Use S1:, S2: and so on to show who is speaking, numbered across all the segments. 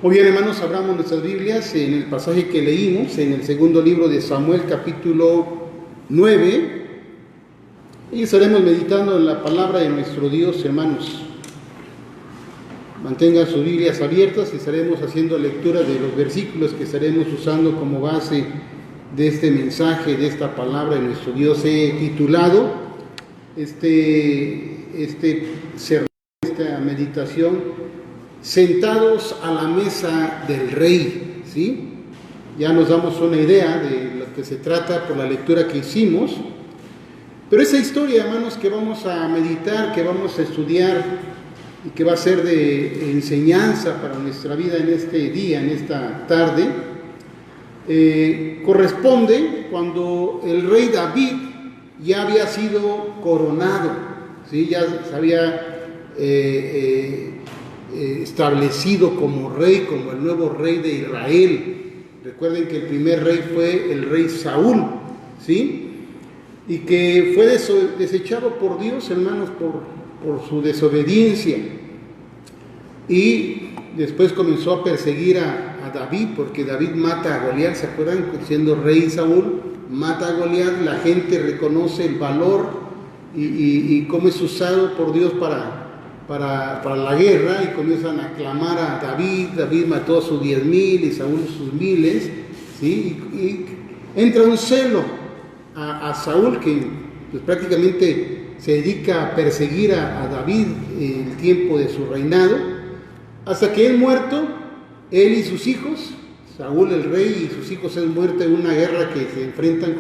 S1: Muy bien, hermanos, abramos nuestras Biblias en el pasaje que leímos, en el segundo libro de Samuel, capítulo 9, y estaremos meditando en la palabra de nuestro Dios, hermanos. Mantengan sus Biblias abiertas y estaremos haciendo lectura de los versículos que estaremos usando como base de este mensaje, de esta palabra de nuestro Dios. He titulado este sermón, esta meditación, Sentados a la mesa del rey, ¿sí? Ya nos damos una idea de lo que se trata por la lectura que hicimos, pero esa historia, hermanos, que vamos a meditar, que vamos a estudiar y que va a ser de enseñanza para nuestra vida en este día, en esta tarde, corresponde cuando el rey David ya había sido coronado, ¿sí? Ya se había establecido como rey, como el nuevo rey de Israel. Recuerden que el primer rey fue el rey Saúl, ¿sí? Y que fue desechado por Dios, hermanos, por su desobediencia. Y después comenzó a perseguir a David, porque David mata a Goliat, ¿se acuerdan? Siendo rey Saúl, mata a Goliat, la gente reconoce el valor y cómo es usado por Dios para la guerra, y comienzan a clamar a David. David mató a sus 10,000 y Saúl sus miles, ¿sí? Y entra un celo a Saúl, que pues, prácticamente se dedica a perseguir a David el tiempo de su reinado, hasta que él muerto, él y sus hijos, Saúl el rey y sus hijos es muerto en una guerra que se enfrentan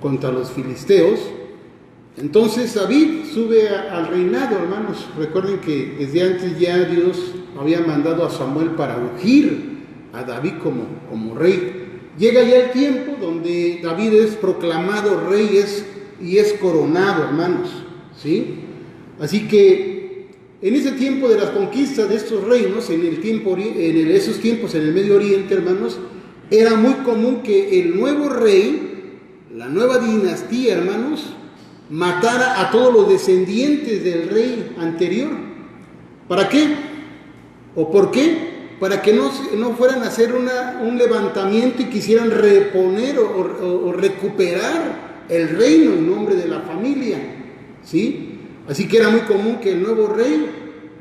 S1: contra los filisteos. Entonces David sube al reinado, hermanos. Recuerden que desde antes ya Dios había mandado a Samuel para ungir a David como rey. Llega ya el tiempo donde David es proclamado rey y es coronado, hermanos, ¿sí? Así que en ese tiempo de las conquistas de estos reinos, esos tiempos en el Medio Oriente, hermanos, era muy común que el nuevo rey, la nueva dinastía, hermanos, matara a todos los descendientes del rey anterior. ¿Para qué? ¿O por qué? Para que no fueran a hacer un levantamiento y quisieran reponer o recuperar el reino en nombre de la familia, ¿sí? Así que era muy común que el nuevo rey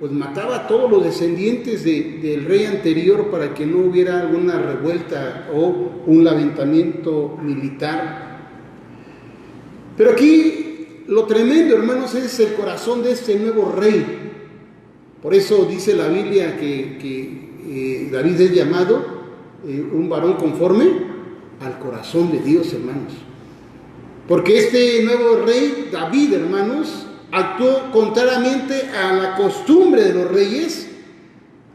S1: pues mataba a todos los descendientes del rey anterior para que no hubiera alguna revuelta o un levantamiento militar. Pero aquí lo tremendo, hermanos, es el corazón de este nuevo rey. Por eso dice la Biblia que David es llamado un varón conforme al corazón de Dios, hermanos. Porque este nuevo rey, David, hermanos, actuó contrariamente a la costumbre de los reyes.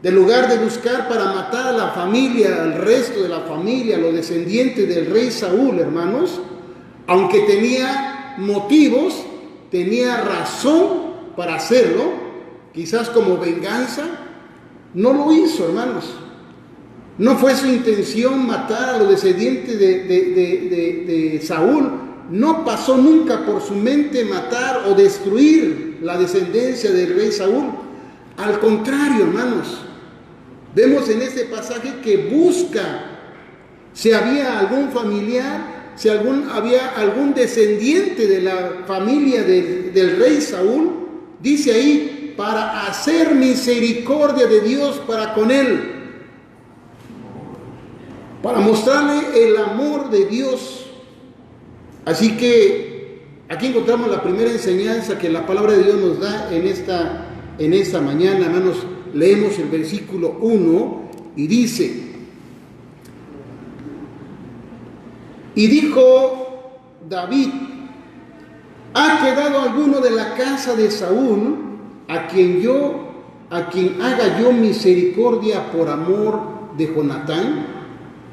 S1: En lugar de buscar para matar a la familia, al resto de la familia, a los descendientes del rey Saúl, hermanos, aunque tenía motivos, tenía razón para hacerlo, quizás como venganza, no lo hizo, hermanos. No fue su intención matar a los descendientes de Saúl. No pasó nunca por su mente matar o destruir la descendencia del rey Saúl. Al contrario, hermanos, vemos en este pasaje que busca si había algún familiar, si había algún descendiente de la familia del rey Saúl, dice ahí, para hacer misericordia de Dios para con él, para mostrarle el amor de Dios. Así que aquí encontramos la primera enseñanza que la palabra de Dios nos da en esta mañana, hermanos. Leemos el versículo 1 y dice: y dijo David: ¿ha quedado alguno de la casa de Saúl a quien haga yo misericordia por amor de Jonatán?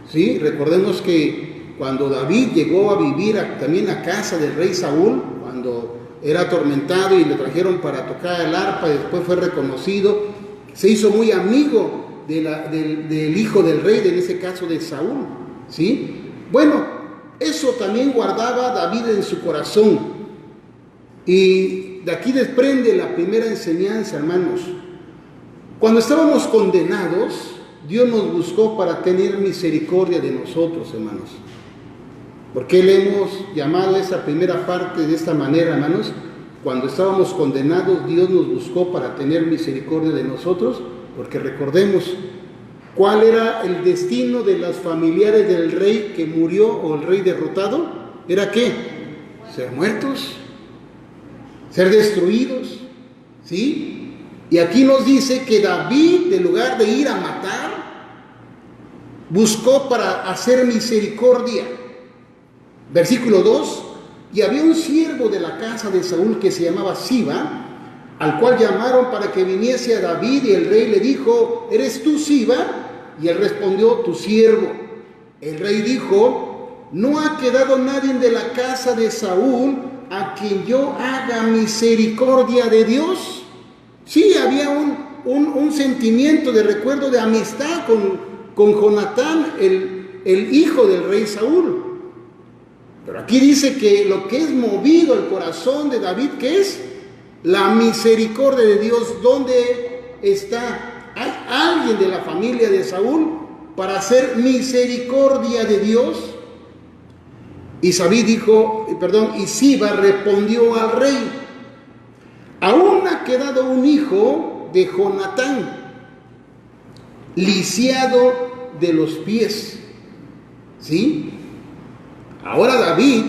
S1: ¿Sí? Recordemos que cuando David llegó a vivir también a casa del rey Saúl, cuando era atormentado y le trajeron para tocar el arpa, y después fue reconocido, se hizo muy amigo del hijo del rey, en ese caso de Saúl, ¿sí? Bueno, eso también guardaba David en su corazón. Y de aquí desprende la primera enseñanza, hermanos. Cuando estábamos condenados, Dios nos buscó para tener misericordia de nosotros, hermanos. ¿Por qué le hemos llamado esa primera parte de esta manera, hermanos? Cuando estábamos condenados, Dios nos buscó para tener misericordia de nosotros, porque recordemos cuál era el destino de los familiares del rey que murió o el rey derrotado. ¿Era qué? Ser muertos, ser destruidos, ¿sí? Y aquí nos dice que David, en lugar de ir a matar, buscó para hacer misericordia. Versículo 2, y había un siervo de la casa de Saúl que se llamaba Siba, al cual llamaron para que viniese a David, y el rey le dijo, ¿eres tú Siba? Y él respondió, tu siervo. El rey dijo, ¿no ha quedado nadie de la casa de Saúl a quien yo haga misericordia de Dios? Sí, había un sentimiento de recuerdo de amistad con Jonatán, el hijo del rey Saúl. Pero aquí dice que lo que es movido el corazón de David, ¿qué es? La misericordia de Dios. ¿Dónde está? ¿Hay alguien de la familia de Saúl para hacer misericordia de Dios? Y Siba respondió al rey, aún ha quedado un hijo de Jonatán, lisiado de los pies. ¿Sí? Ahora David,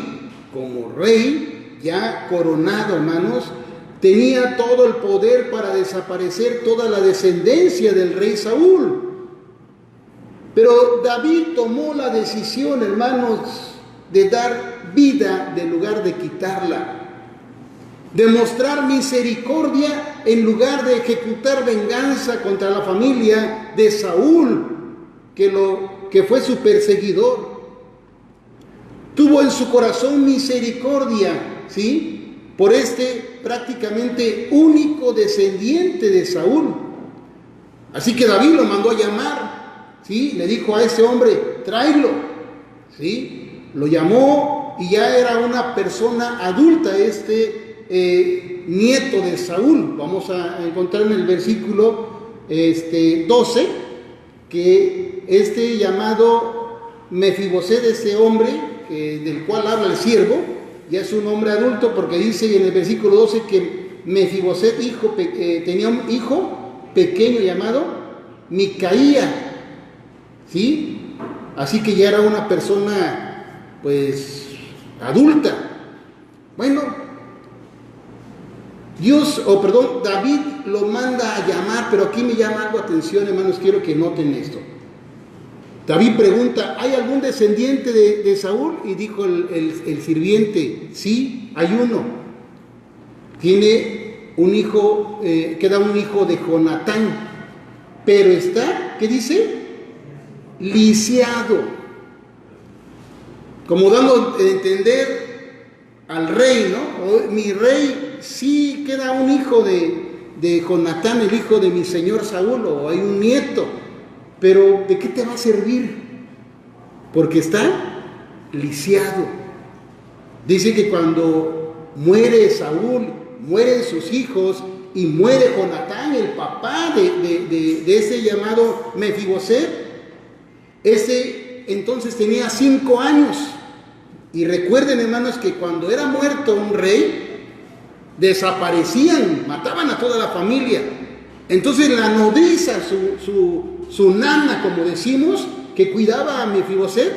S1: como rey, ya coronado, hermanos, tenía todo el poder para desaparecer toda la descendencia del rey Saúl. Pero David tomó la decisión, hermanos, de dar vida en lugar de quitarla, de mostrar misericordia en lugar de ejecutar venganza contra la familia de Saúl, que fue su perseguidor. Tuvo en su corazón misericordia, ¿sí?, por este prácticamente único descendiente de Saúl. Así que David lo mandó a llamar, ¿sí? Le dijo a ese hombre, tráelo, ¿sí? Lo llamó y ya era una persona adulta, nieto de Saúl. Vamos a encontrar en el versículo 12 que llamado Mefiboset, ese hombre del cual habla el siervo, ya es un hombre adulto, porque dice en el versículo 12 que Mefiboset tenía un hijo pequeño llamado Micaía, ¿sí? Así que ya era una persona pues adulta. Bueno, David lo manda a llamar, pero aquí me llama algo atención, hermanos, quiero que noten esto. David pregunta, ¿hay algún descendiente de Saúl? Y dijo el sirviente, sí, hay uno. Tiene un hijo, queda un hijo de Jonatán, pero está, ¿qué dice? Lisiado. Como dando a entender al rey, ¿no? Mi rey, sí queda un hijo de Jonatán, el hijo de mi señor Saúl, o hay un nieto. Pero ¿de qué te va a servir? Porque está lisiado. Dice que cuando muere Saúl, mueren sus hijos y muere Jonatán, el papá de ese llamado Mefiboset. Ese entonces tenía 5 años. Y recuerden, hermanos, que cuando era muerto un rey, desaparecían, mataban a toda la familia. Entonces la nodriza, su nana, como decimos, que cuidaba a Mefiboset,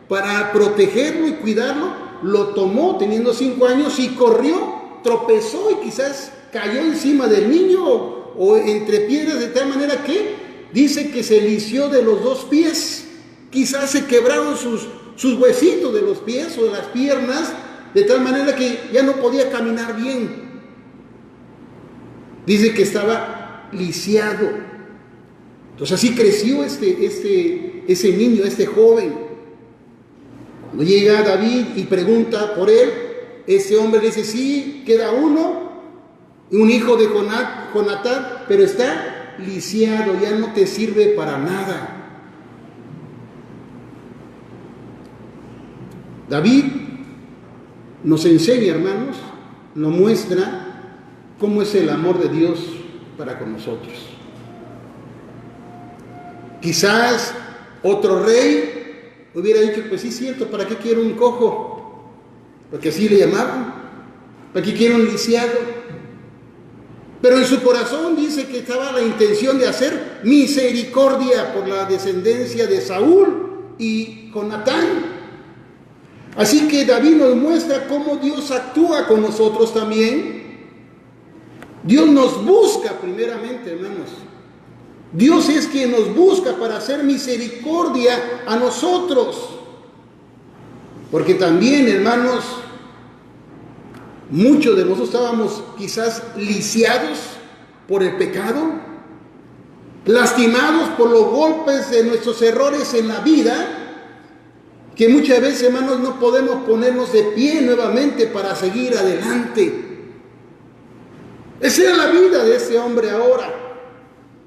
S1: para protegerlo y cuidarlo, lo tomó teniendo 5 años y corrió, tropezó y quizás cayó encima del niño o entre piedras, de tal manera que dice que se lisió de los 2 pies. Quizás se quebraron sus huesitos de los pies o de las piernas, de tal manera que ya no podía caminar bien. Dice que estaba lisiado. Entonces así creció ese niño, este joven. Cuando llega David y pregunta por él, ese hombre le dice, sí, queda uno, un hijo de Jonatán, pero está lisiado, ya no te sirve para nada. David nos enseña, hermanos, nos muestra cómo es el amor de Dios para con nosotros. Quizás otro rey hubiera dicho, pues sí, cierto, ¿para qué quiero un cojo? Porque así le llamaban. ¿Para qué quiero un lisiado? Pero en su corazón dice que estaba la intención de hacer misericordia por la descendencia de Saúl y Jonatán. Así que David nos muestra cómo Dios actúa con nosotros también. Dios nos busca primeramente, hermanos. Dios es quien nos busca para hacer misericordia a nosotros. Porque también, hermanos, muchos de nosotros estábamos quizás lisiados por el pecado, lastimados por los golpes de nuestros errores en la vida, que muchas veces, hermanos, no podemos ponernos de pie nuevamente para seguir adelante. Esa era la vida de ese hombre ahora.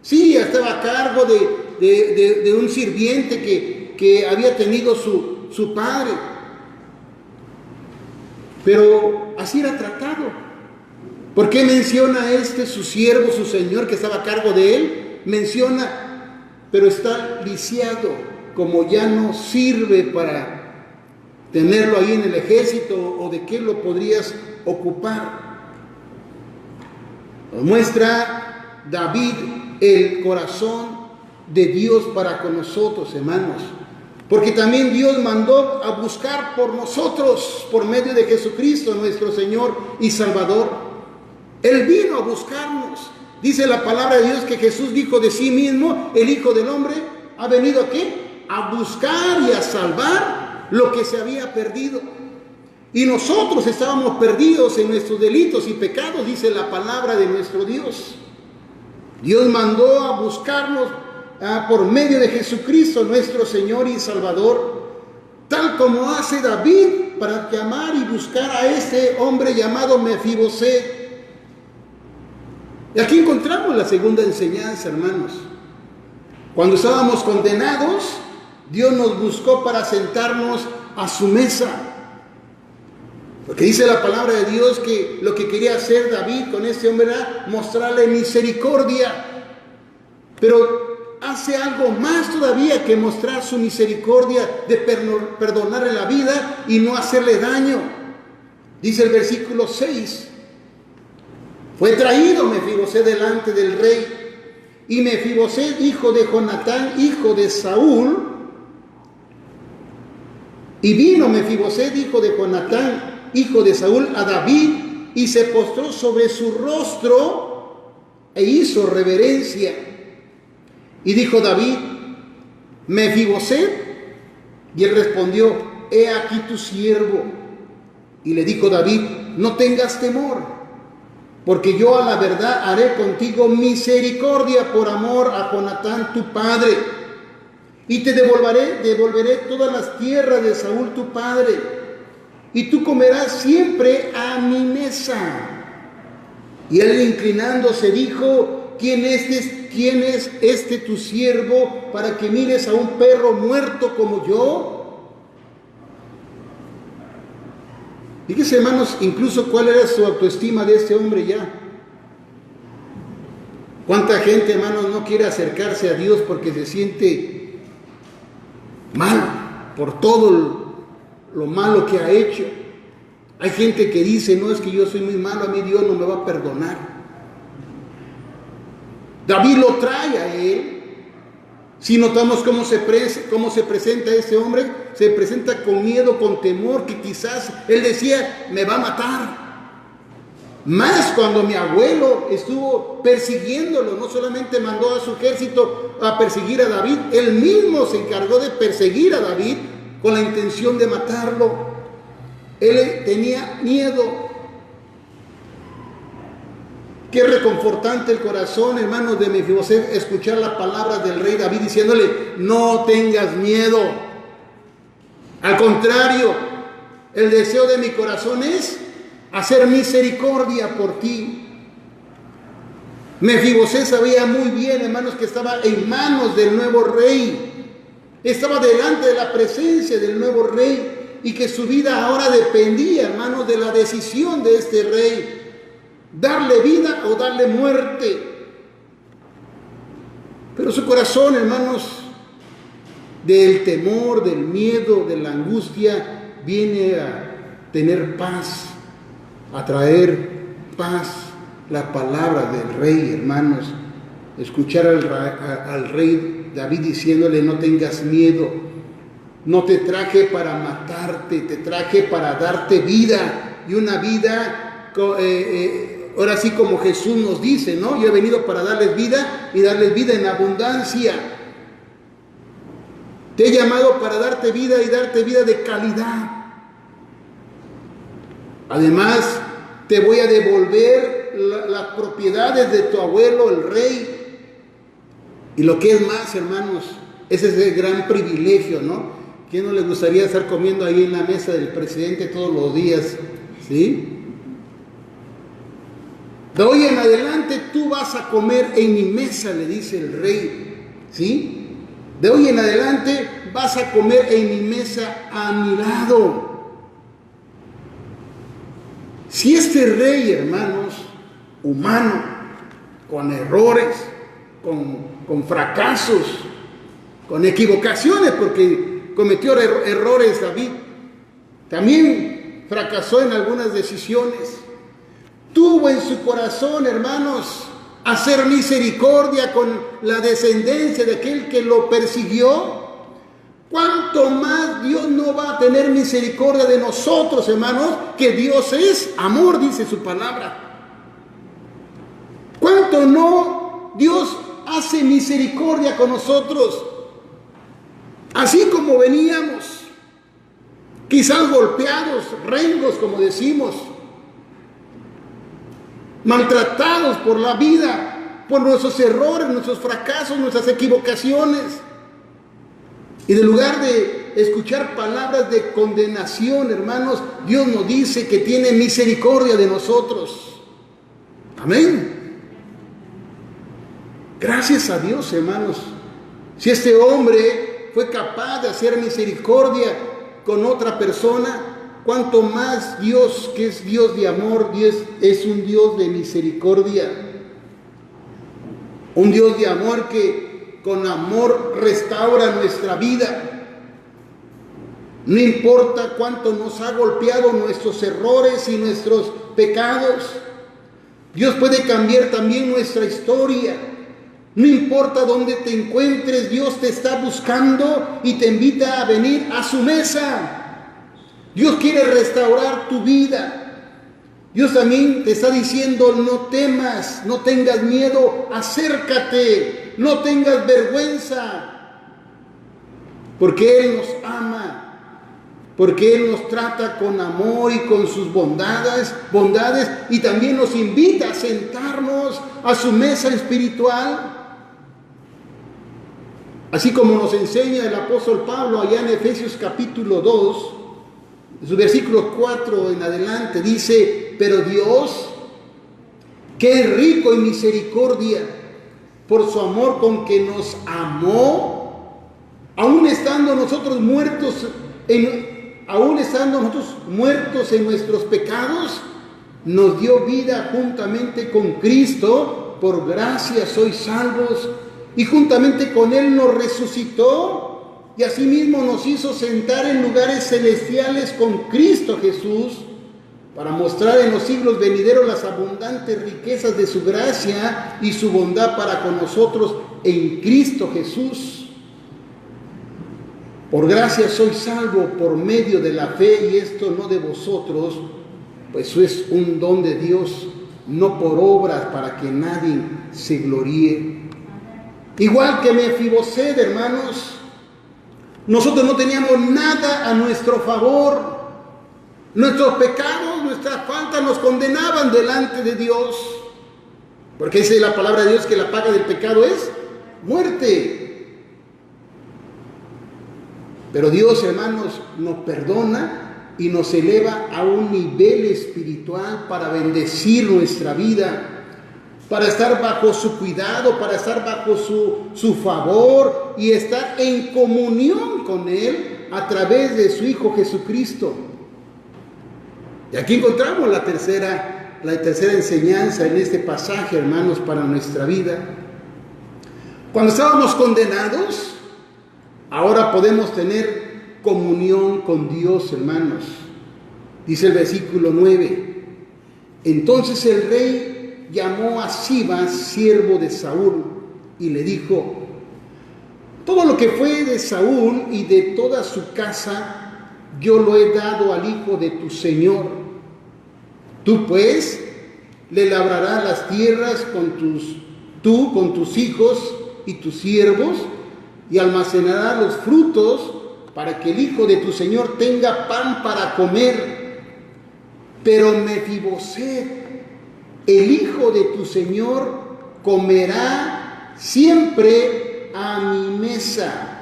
S1: Sí, estaba a cargo de un sirviente que había tenido su padre. Pero así era tratado. ¿Por qué menciona su siervo, su señor que estaba a cargo de él? Menciona, pero está lisiado, como ya no sirve para tenerlo ahí en el ejército, o de qué lo podrías ocupar. Nos muestra David el corazón de Dios para con nosotros, hermanos. Porque también Dios mandó a buscar por nosotros, por medio de Jesucristo, nuestro Señor y Salvador. Él vino a buscarnos. Dice la palabra de Dios que Jesús dijo de sí mismo, el Hijo del Hombre, ¿ha venido a qué? A buscar y a salvar lo que se había perdido. Y nosotros estábamos perdidos en nuestros delitos y pecados, dice la palabra de nuestro Dios. Dios mandó a buscarnos por medio de Jesucristo, nuestro Señor y Salvador, tal como hace David para llamar y buscar a este hombre llamado Mefiboset. Y aquí encontramos la segunda enseñanza, hermanos. Cuando estábamos condenados, Dios nos buscó para sentarnos a su mesa. Porque dice la palabra de Dios que lo que quería hacer David con este hombre era mostrarle misericordia. Pero hace algo más todavía que mostrar su misericordia de perdonarle la vida y no hacerle daño. Dice el versículo 6. Fue traído Mefiboset delante del rey, y Mefiboset, hijo de Jonatán, hijo de Saúl, y vino Mefiboset, hijo de Jonatán, hijo de Saúl, a David, y se postró sobre su rostro e hizo reverencia. Y dijo David, Mefiboset, y él respondió, he aquí tu siervo. Y le dijo David, no tengas temor, porque yo a la verdad haré contigo misericordia por amor a Jonatán tu padre, y te devolveré todas las tierras de Saúl tu padre, y tú comerás siempre a mi mesa. Y él, inclinándose, dijo, ¿quién es este tu siervo para que mires a un perro muerto como yo? Fíjense, hermanos, incluso cuál era su autoestima de este hombre ya. ¿Cuánta gente, hermanos, no quiere acercarse a Dios porque se siente mal por todo lo malo que ha hecho? Hay gente que dice, no, es que yo soy muy malo, a mí Dios no me va a perdonar. David lo trae a él. Si notamos cómo se presenta este hombre, se presenta con miedo, con temor, que quizás él decía, me va a matar. Más cuando mi abuelo estuvo persiguiéndolo, no solamente mandó a su ejército a perseguir a David, él mismo se encargó de perseguir a David con la intención de matarlo. Él tenía miedo. Qué reconfortante el corazón, hermanos, de Mefiboset, escuchar las palabras del rey David diciéndole, no tengas miedo. Al contrario, el deseo de mi corazón es hacer misericordia por ti. Mefiboset sabía muy bien, hermanos, que estaba en manos del nuevo rey. Estaba delante de la presencia del nuevo rey y que su vida ahora dependía, hermanos, de la decisión de este rey. Darle vida o darle muerte. Pero su corazón, hermanos, del temor, del miedo, de la angustia, viene a tener paz, a traer paz la palabra del rey, hermanos. Escuchar al rey David diciéndole: no tengas miedo, no te traje para matarte, te traje para darte vida, y una vida, ahora sí como Jesús nos dice, ¿no? Yo he venido para darles vida y darles vida en abundancia. Te he llamado para darte vida y darte vida de calidad. Además, te voy a devolver las propiedades de tu abuelo, el rey. Y lo que es más, hermanos, ese es el gran privilegio, ¿no? ¿Quién no le gustaría estar comiendo ahí en la mesa del presidente todos los días? ¿Sí? De hoy en adelante tú vas a comer en mi mesa, le dice el rey. ¿Sí? De hoy en adelante vas a comer en mi mesa a mi lado. Si este rey, hermanos, humano, con errores, con fracasos, con equivocaciones, porque cometió errores David, también fracasó en algunas decisiones, tuvo en su corazón, hermanos, hacer misericordia con la descendencia de aquel que lo persiguió. ¿Cuánto más Dios no va a tener misericordia de nosotros, hermanos? Que Dios es amor, dice su palabra. ¿Cuánto no Dios hace misericordia con nosotros? Así como veníamos, quizás golpeados, rengos, como decimos, maltratados por la vida, por nuestros errores, nuestros fracasos, nuestras equivocaciones. Y en lugar de escuchar palabras de condenación, hermanos, Dios nos dice que tiene misericordia de nosotros. Amén. Gracias a Dios, hermanos. Si este hombre fue capaz de hacer misericordia con otra persona, cuanto más Dios, que es Dios de amor, Dios es un Dios de misericordia. Un Dios de amor que con amor restaura nuestra vida. No importa cuánto nos ha golpeado nuestros errores y nuestros pecados, Dios puede cambiar también nuestra historia. No importa dónde te encuentres, Dios te está buscando y te invita a venir a su mesa. Dios quiere restaurar tu vida. Dios también te está diciendo: no temas, no tengas miedo, acércate, no tengas vergüenza, porque Él nos ama, porque Él nos trata con amor y con sus bondades, y también nos invita a sentarnos a su mesa espiritual. Así como nos enseña el apóstol Pablo allá en Efesios capítulo 2, en su versículo 4 en adelante, dice: pero Dios, que es rico en misericordia, por su amor con que nos amó, aún estando nosotros muertos en nuestros pecados, nos dio vida juntamente con Cristo. Por gracia sois salvos, y juntamente con Él nos resucitó, y asimismo nos hizo sentar en lugares celestiales con Cristo Jesús, para mostrar en los siglos venideros las abundantes riquezas de su gracia y su bondad para con nosotros en Cristo Jesús. Por gracia soy salvo por medio de la fe, y esto no de vosotros, pues es un don de Dios, no por obras, para que nadie se gloríe. Igual que Mefiboset, hermanos, nosotros no teníamos nada a nuestro favor. Nuestros pecados, nuestras faltas nos condenaban delante de Dios, porque dice la palabra de Dios que la paga del pecado es muerte. Pero Dios, hermanos, nos perdona y nos eleva a un nivel espiritual para bendecir nuestra vida, para estar bajo su cuidado, para estar bajo su favor y estar en comunión con Él a través de su Hijo Jesucristo. Y aquí encontramos la tercera enseñanza en este pasaje, hermanos, para nuestra vida. Cuando estábamos condenados, Ahora podemos tener comunión con Dios, hermanos. Dice el versículo 9. Entonces el rey llamó a Siba, siervo de Saúl, y le dijo: todo lo que fue de Saúl y de toda su casa, yo lo he dado al hijo de tu señor. Tú pues le labrarás las tierras con tus hijos y tus siervos, y almacenarás los frutos para que el hijo de tu señor tenga pan para comer. Pero Mefiboset, el hijo de tu señor, comerá siempre a mi mesa.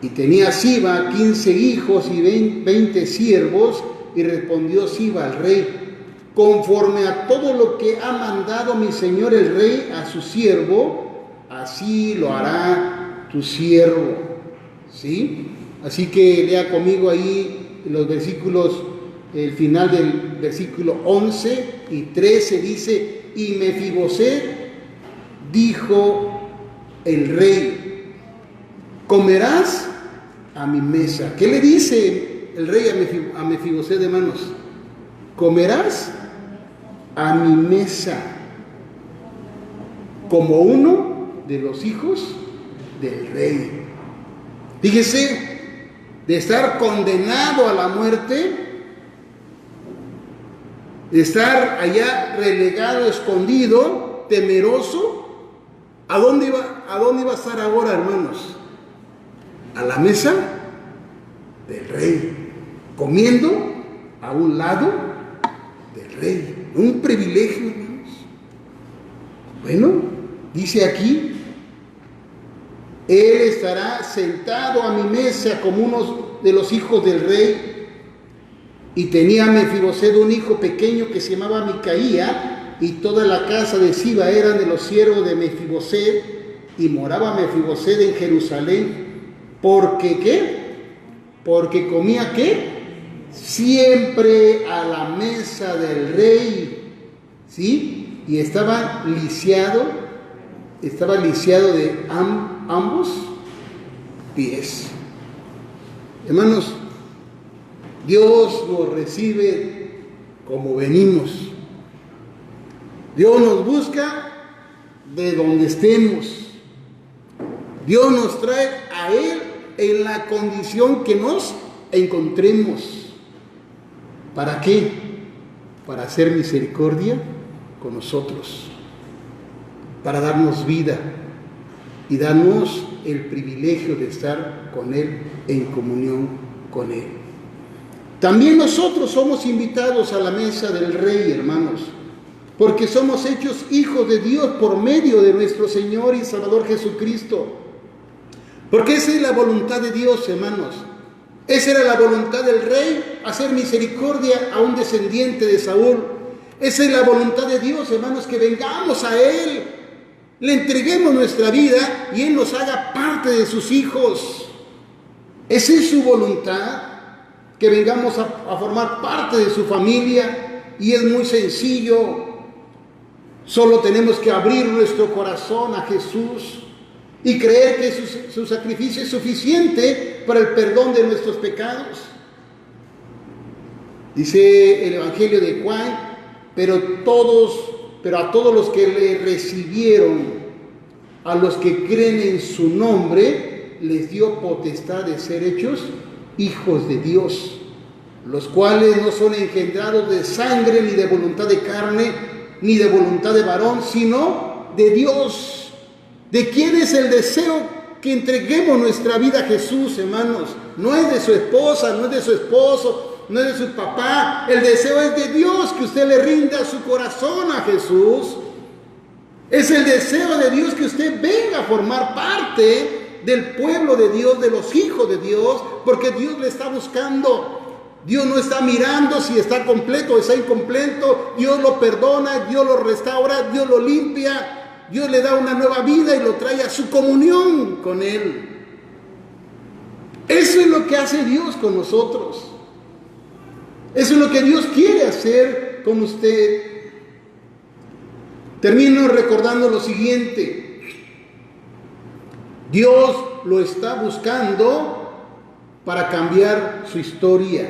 S1: Y tenía Siba 15 hijos y 20 siervos, y respondió Siba al rey: conforme a todo lo que ha mandado mi señor el rey a su siervo, así lo hará tu siervo. ¿Sí? Así que lea conmigo ahí los versículos, el final del versículo 11 y 13 dice: y Mefiboset dijo el rey: comerás a mi mesa. ¿Qué le dice el rey a Mefiboset, hermanos? Comerás a mi mesa como uno de los hijos del rey. Fíjese, de estar condenado a la muerte, de estar allá relegado, escondido, temeroso, ¿a dónde iba a estar ahora, hermanos? A la mesa del rey, comiendo a un lado del rey. Un privilegio, hermanos. Bueno, dice aquí: él estará sentado a mi mesa como uno de los hijos del rey. Y tenía Mefiboset un hijo pequeño que se llamaba Micaía, y toda la casa de Siba eran de los siervos de Mefiboset, y moraba Mefiboset en Jerusalén. ¿Porque qué? Porque comía ¿qué? Siempre a la mesa del rey, ¿sí? Y estaba lisiado de ambos pies. Hermanos, Dios nos recibe como venimos. Dios nos busca de donde estemos. Dios nos trae a Él en la condición que nos encontremos. ¿Para qué? Para hacer misericordia con nosotros, para darnos vida y darnos el privilegio de estar con Él, en comunión con Él. También nosotros somos invitados a la mesa del Rey, hermanos, porque somos hechos hijos de Dios por medio de nuestro Señor y Salvador Jesucristo. Porque esa es la voluntad de Dios, hermanos. Esa era la voluntad del Rey, hacer misericordia a un descendiente de Saúl. Esa es la voluntad de Dios, hermanos, que vengamos a Él, le entreguemos nuestra vida y Él nos haga parte de sus hijos. Esa es su voluntad, que vengamos a formar parte de su familia, y es muy sencillo. Solo tenemos que abrir nuestro corazón a Jesús y creer que su sacrificio es suficiente para el perdón de nuestros pecados. Dice el Evangelio de Juan: pero a todos los que le recibieron, a los que creen en su nombre, les dio potestad de ser hechos hijos de Dios, los cuales no son engendrados de sangre, ni de voluntad de carne, ni de voluntad de varón, sino de Dios. ¿De quién es el deseo que entreguemos nuestra vida a Jesús, hermanos? No es de su esposa, no es de su esposo, no es de su papá. El deseo es de Dios, que usted le rinda su corazón a Jesús. Es el deseo de Dios que usted venga a formar parte del pueblo de Dios, de los hijos de Dios, porque Dios le está buscando. Dios no está mirando si está completo o está incompleto. Dios lo perdona, Dios lo restaura, Dios lo limpia. Dios le da una nueva vida y lo trae a su comunión con Él. Eso es lo que hace Dios con nosotros. Eso es lo que Dios quiere hacer con usted. Termino recordando lo siguiente. Dios lo está buscando para cambiar su historia.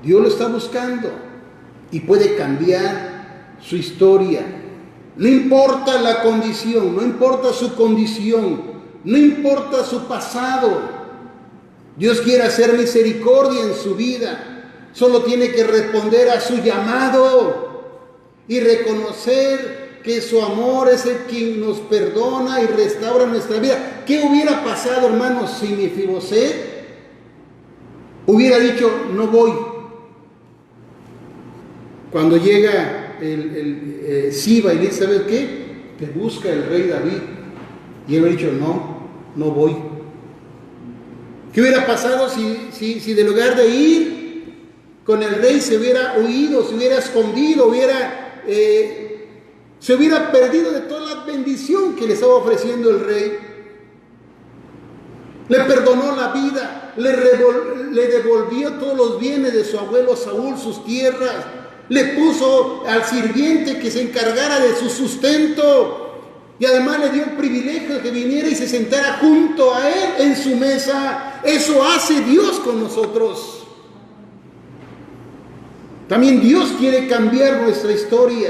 S1: Dios lo está buscando y puede cambiar su historia. No importa la condición, no importa su condición, no importa su pasado. Dios quiere hacer misericordia en su vida. Solo tiene que responder a su llamado y reconocer que su amor es el que nos perdona y restaura nuestra vida. ¿Qué hubiera pasado, hermanos, si Mefiboset hubiera dicho, no voy? Cuando llega Siba y le dice, ¿sabes qué? Te busca el rey David. Y él hubiera dicho, no voy. ¿Qué hubiera pasado si de lugar de ir con el rey se hubiera huido, se hubiera escondido, se hubiera perdido de toda la bendición que le estaba ofreciendo el rey? Le perdonó la vida, le devolvió todos los bienes de su abuelo Saúl, sus tierras, le puso al sirviente que se encargara de su sustento. Y además le dio el privilegio de que viniera y se sentara junto a él en su mesa. Eso hace Dios con nosotros. También Dios quiere cambiar nuestra historia.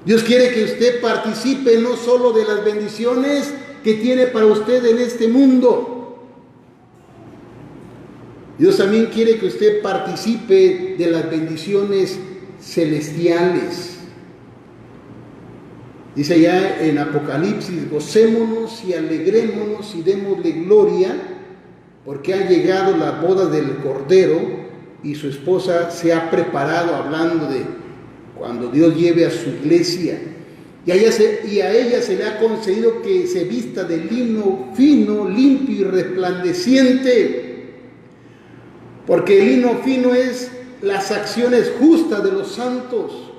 S1: Dios quiere que usted participe no solo de las bendiciones que tiene para usted en este mundo. Dios también quiere que usted participe de las bendiciones celestiales. Dice allá en Apocalipsis, gocémonos y alegrémonos y démosle gloria, porque ha llegado la boda del Cordero y su esposa se ha preparado, hablando de cuando Dios lleve a su iglesia. Y a ella se le ha concedido que se vista de lino fino, limpio y resplandeciente, porque el lino fino es las acciones justas de los santos.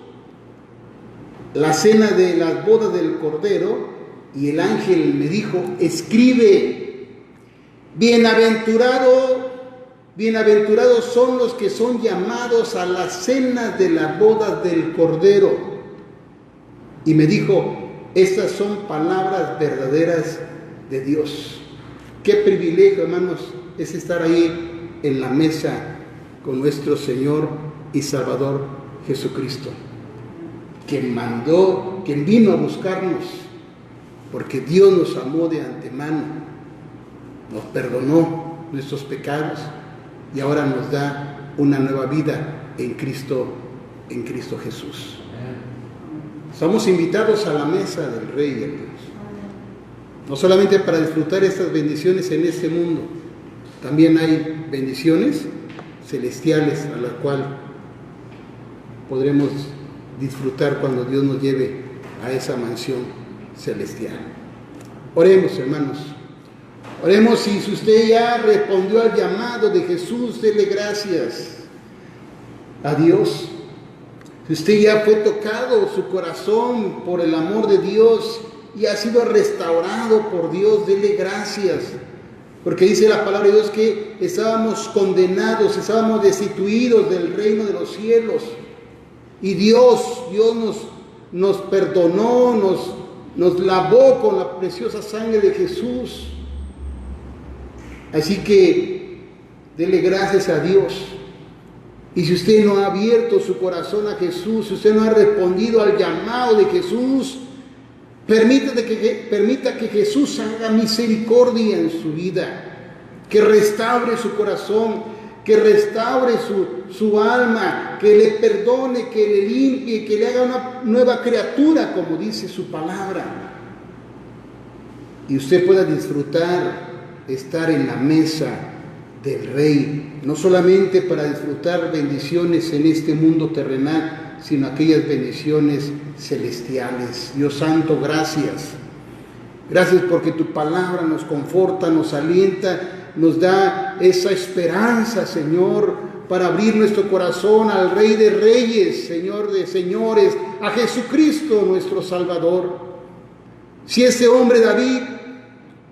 S1: La cena de las bodas del Cordero, y el ángel me dijo, escribe, bienaventurados son los que son llamados a la cena de las bodas del Cordero. Y me dijo, estas son palabras verdaderas de Dios. Qué privilegio, hermanos, es estar ahí en la mesa con nuestro Señor y Salvador Jesucristo, quien vino a buscarnos, porque Dios nos amó de antemano, nos perdonó nuestros pecados y ahora nos da una nueva vida en Cristo Jesús. Somos invitados a la mesa del Rey, hermanos, no solamente para disfrutar estas bendiciones en este mundo, también hay bendiciones celestiales a las cuales podremos disfrutar cuando Dios nos lleve a esa mansión celestial. Oremos, hermanos. Oremos. Si usted ya respondió al llamado de Jesús, dele gracias a Dios. Si usted ya fue tocado su corazón por el amor de Dios y ha sido restaurado por Dios, dele gracias. Porque dice la palabra de Dios que estábamos condenados, estábamos destituidos del reino de los cielos. Y Dios nos perdonó, nos lavó con la preciosa sangre de Jesús. Así que dele gracias a Dios. Y si usted no ha abierto su corazón a Jesús, si usted no ha respondido al llamado de Jesús, permita que Jesús haga misericordia en su vida, que restaure su corazón, que restaure su alma, que le perdone, que le limpie, que le haga una nueva criatura, como dice su palabra. Y usted pueda disfrutar, estar en la mesa del Rey, no solamente para disfrutar bendiciones en este mundo terrenal, sino aquellas bendiciones celestiales. Dios Santo, gracias. Gracias porque tu palabra nos conforta, nos alienta, nos da esa esperanza, Señor, para abrir nuestro corazón al Rey de Reyes, Señor de Señores, a Jesucristo nuestro Salvador. Si ese hombre David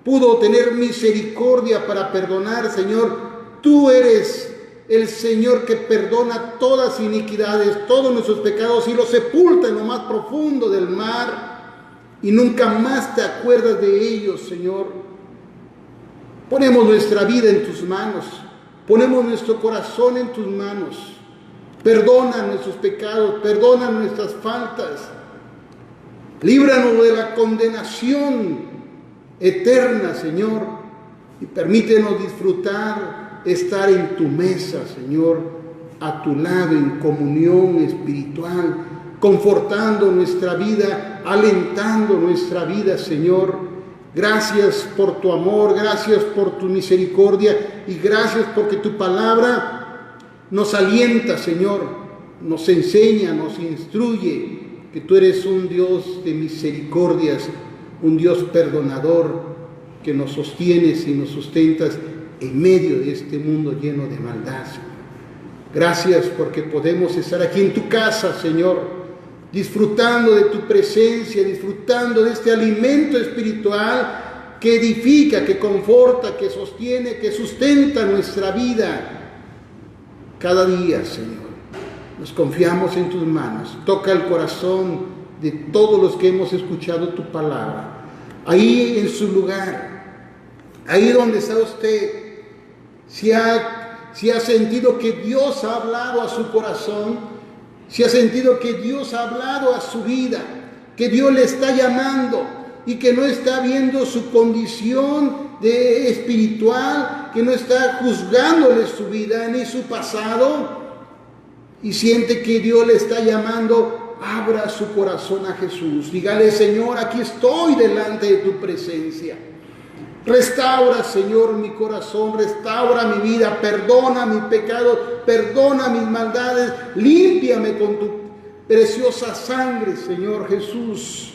S1: pudo tener misericordia para perdonar, Señor, tú eres el Señor que perdona todas iniquidades, todos nuestros pecados y los sepulta en lo más profundo del mar. y nunca más te acuerdas de ellos, Señor. Ponemos nuestra vida en tus manos, ponemos nuestro corazón en tus manos. Perdona nuestros pecados, perdona nuestras faltas. Líbranos de la condenación eterna, Señor, y permítenos disfrutar, estar en tu mesa, Señor, a tu lado, en comunión espiritual, confortando nuestra vida, alentando nuestra vida, Señor. Gracias por tu amor, gracias por tu misericordia y gracias porque tu palabra nos alienta, Señor, nos enseña, nos instruye que tú eres un Dios de misericordias, un Dios perdonador, que nos sostienes y nos sustentas en medio de este mundo lleno de maldad, Señor. Gracias porque podemos estar aquí en tu casa, Señor, disfrutando de tu presencia, disfrutando de este alimento espiritual que edifica, que conforta, que sostiene, que sustenta nuestra vida. Cada día, Señor, nos confiamos en tus manos. Toca el corazón de todos los que hemos escuchado tu palabra. Ahí en su lugar, ahí donde está usted, si ha sentido que Dios ha hablado a su corazón, si ha sentido que Dios ha hablado a su vida, que Dios le está llamando y que no está viendo su condición espiritual, que no está juzgándole su vida ni su pasado, y siente que Dios le está llamando, abra su corazón a Jesús. Dígale: Señor, aquí estoy delante de tu presencia. Restaura, Señor, mi corazón, restaura mi vida, perdona mi pecado, perdona mis maldades, límpiame con tu preciosa sangre, Señor Jesús.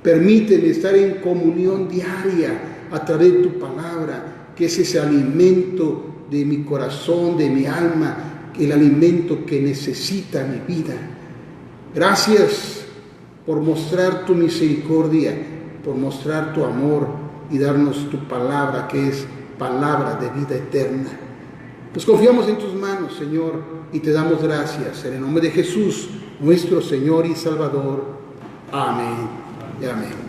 S1: Permíteme estar en comunión diaria a través de tu palabra, que es ese alimento de mi corazón, de mi alma, el alimento que necesita mi vida. Gracias por mostrar tu misericordia, por mostrar tu amor y darnos tu palabra, que es palabra de vida eterna. Pues confiamos en tus manos, Señor, y te damos gracias en el nombre de Jesús, nuestro Señor y Salvador. Amén y amén.